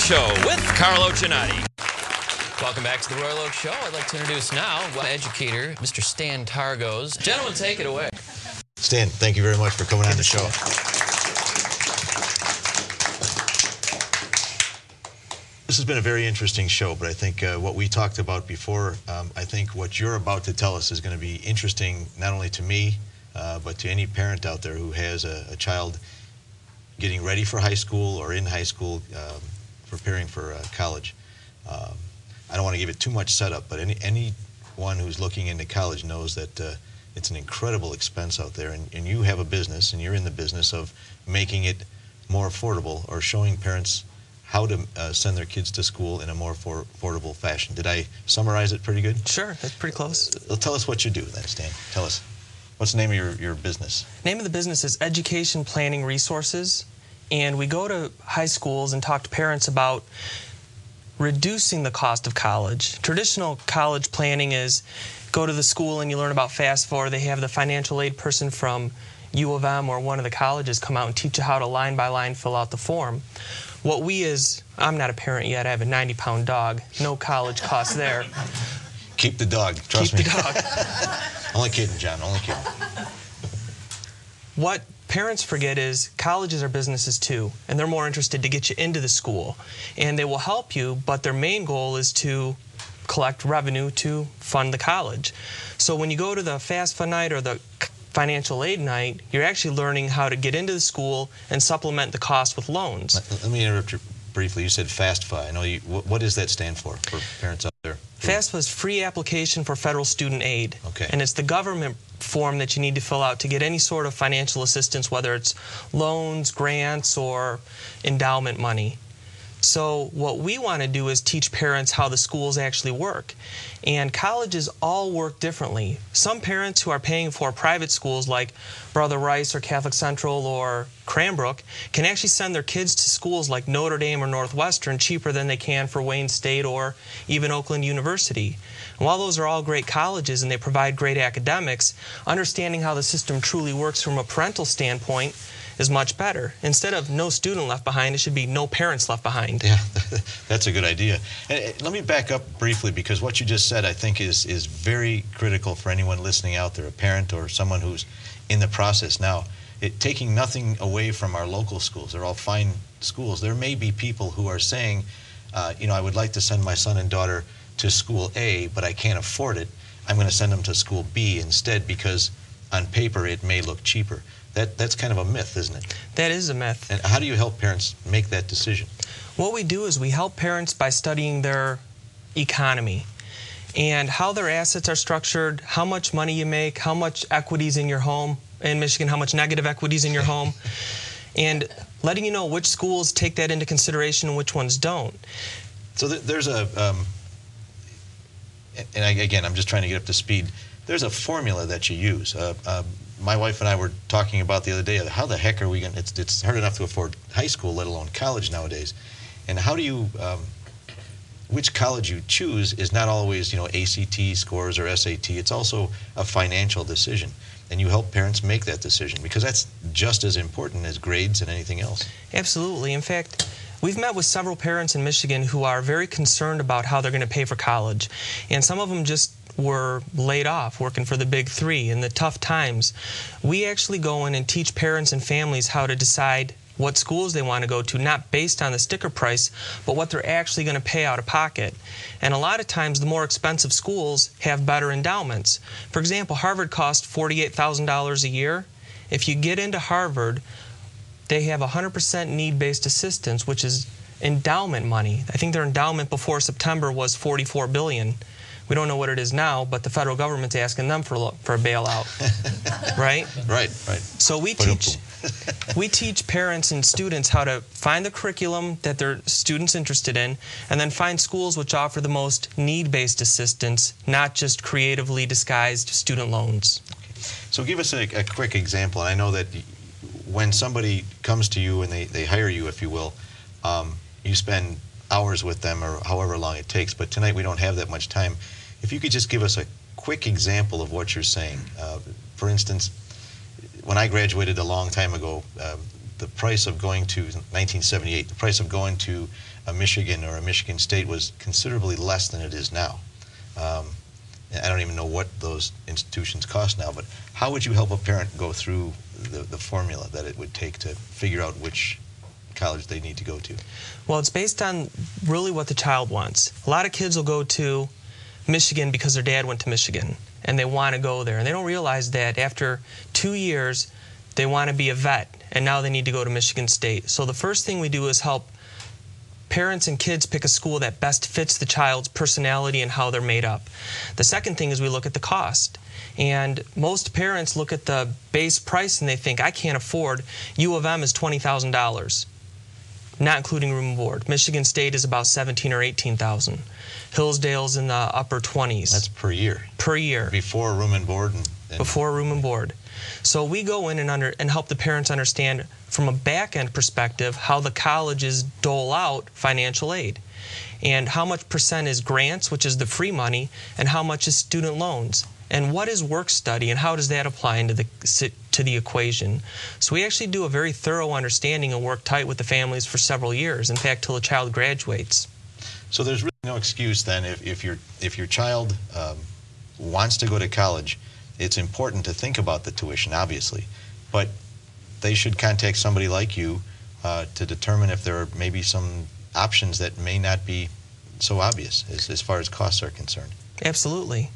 Show with Carlo Giannotti. Welcome back to the Royal Oak Show. I'd like to introduce now educator, Mr. Stan Targosz. Gentlemen, take it away. Stan, thank you very much for coming on the show. This has been a very interesting show, but I think what we talked about before, I think what you're about to tell us is going to be interesting not only to me, but to any parent out there who has a child getting ready for high school or in high school, preparing for college. I don't want to give it too much setup, but anyone who's looking into college knows that it's an incredible expense out there, and you have a business, and you're in the business of making it more affordable or showing parents how to send their kids to school in a more affordable fashion. Did I summarize it pretty good? Sure, that's pretty close. Tell us what you do then, Stan. Tell us. What's the name of your business? Name of the business is Education Planning Resources, and we go to high schools and talk to parents about reducing the cost of college. Traditional college planning is go to the school and you learn about FAFSA. They have the financial aid person from U of M or one of the colleges come out and teach you how to line by line fill out the form. What we is, I'm not a parent yet, I have a 90-pound dog, no college costs there. Keep the dog, trust me. Keep the dog. Only kidding, John, only kidding. What parents forget is colleges are businesses too, and they're more interested to get you into the school. And they will help you, but their main goal is to collect revenue to fund the college. So when you go to the FAFSA night or the financial aid night, you're actually learning how to get into the school and supplement the cost with loans. Let me interrupt you briefly. You said FAFSA. I know you. What does that stand for parents out there? FAFSA is Free Application for Federal Student Aid. Okay. And it's the government form that you need to fill out to get any sort of financial assistance, whether it's loans, grants, or endowment money. So what we want to do is teach parents how the schools actually work. And colleges all work differently. Some parents who are paying for private schools like Brother Rice or Catholic Central or Cranbrook can actually send their kids to schools like Notre Dame or Northwestern cheaper than they can for Wayne State or even Oakland University. And while those are all great colleges and they provide great academics, understanding how the system truly works from a parental standpoint is much better. Instead of no student left behind, it should be no parents left behind. Yeah, that's a good idea. And let me back up briefly, because what you just said I think is very critical for anyone listening out there, a parent or someone who's in the process now. Taking nothing away from our local schools, they're all fine schools. There may be people who are saying, I would like to send my son and daughter to school A, but I can't afford it. I'm going to send them to school B instead because on paper it may look cheaper. That's kind of a myth, isn't it? That is a myth. And how do you help parents make that decision? What we do is we help parents by studying their economy and how their assets are structured, how much money you make, how much equities in your home. In Michigan, how much negative equities in your home. And letting you know which schools take that into consideration and which ones don't. So there's a, again, I'm just trying to get up to speed. There's a formula that you use. My wife and I were talking about the other day, how the heck are we going to, it's hard enough to afford high school, let alone college nowadays. And how do you, which college you choose is not always, ACT scores or SAT. It's also a financial decision. And you help parents make that decision, because that's just as important as grades and anything else. Absolutely. In fact, we've met with several parents in Michigan who are very concerned about how they're going to pay for college. And some of them just were laid off working for the big three in the tough times. We actually go in and teach parents and families how to decide what schools they want to go to, not based on the sticker price, but what they're actually going to pay out of pocket. And a lot of times the more expensive schools have better endowments. For example, Harvard costs $48,000 a year. If you get into Harvard, they have 100% need-based assistance, which is endowment money. I think their endowment before September was $44 billion. We don't know what it is now, but the federal government's asking them for a bailout, right? Right. So we teach parents and students how to find the curriculum that their students interested in, and then find schools which offer the most need-based assistance, not just creatively disguised student loans. Okay. So give us a quick example. And I know that when somebody comes to you and they hire you, if you will, you spend hours with them or however long it takes, but tonight we don't have that much time. If you could just give us a quick example of what you're saying. For instance, when I graduated a long time ago, the price of going to 1978, the price of going to a Michigan or a Michigan State was considerably less than it is now. I don't even know what those institutions cost now, but how would you help a parent go through the formula that it would take to figure out which college they need to go to? Well, it's based on really what the child wants. A lot of kids will go to Michigan because their dad went to Michigan and they want to go there, and they don't realize that after 2 years they want to be a vet and now they need to go to Michigan State. So the first thing we do is help parents and kids pick a school that best fits the child's personality and how they're made up. The second thing is we look at the cost. And most parents look at the base price and they think, I can't afford, U of M is $20,000, not including room and board. Michigan State is about $17,000 or $18,000. Hillsdale's in the upper 20s. That's per year? Per year. Before room and board? Before room and board. So we go in and help the parents understand from a back-end perspective how the colleges dole out financial aid and how much percent is grants, which is the free money, and how much is student loans. And what is work study and how does that apply into the equation? So we actually do a very thorough understanding and work tight with the families for several years, in fact, till the child graduates. So there's really no excuse then if your child wants to go to college. It's important to think about the tuition, obviously, but they should contact somebody like you to determine if there are maybe some options that may not be so obvious as far as costs are concerned. Absolutely.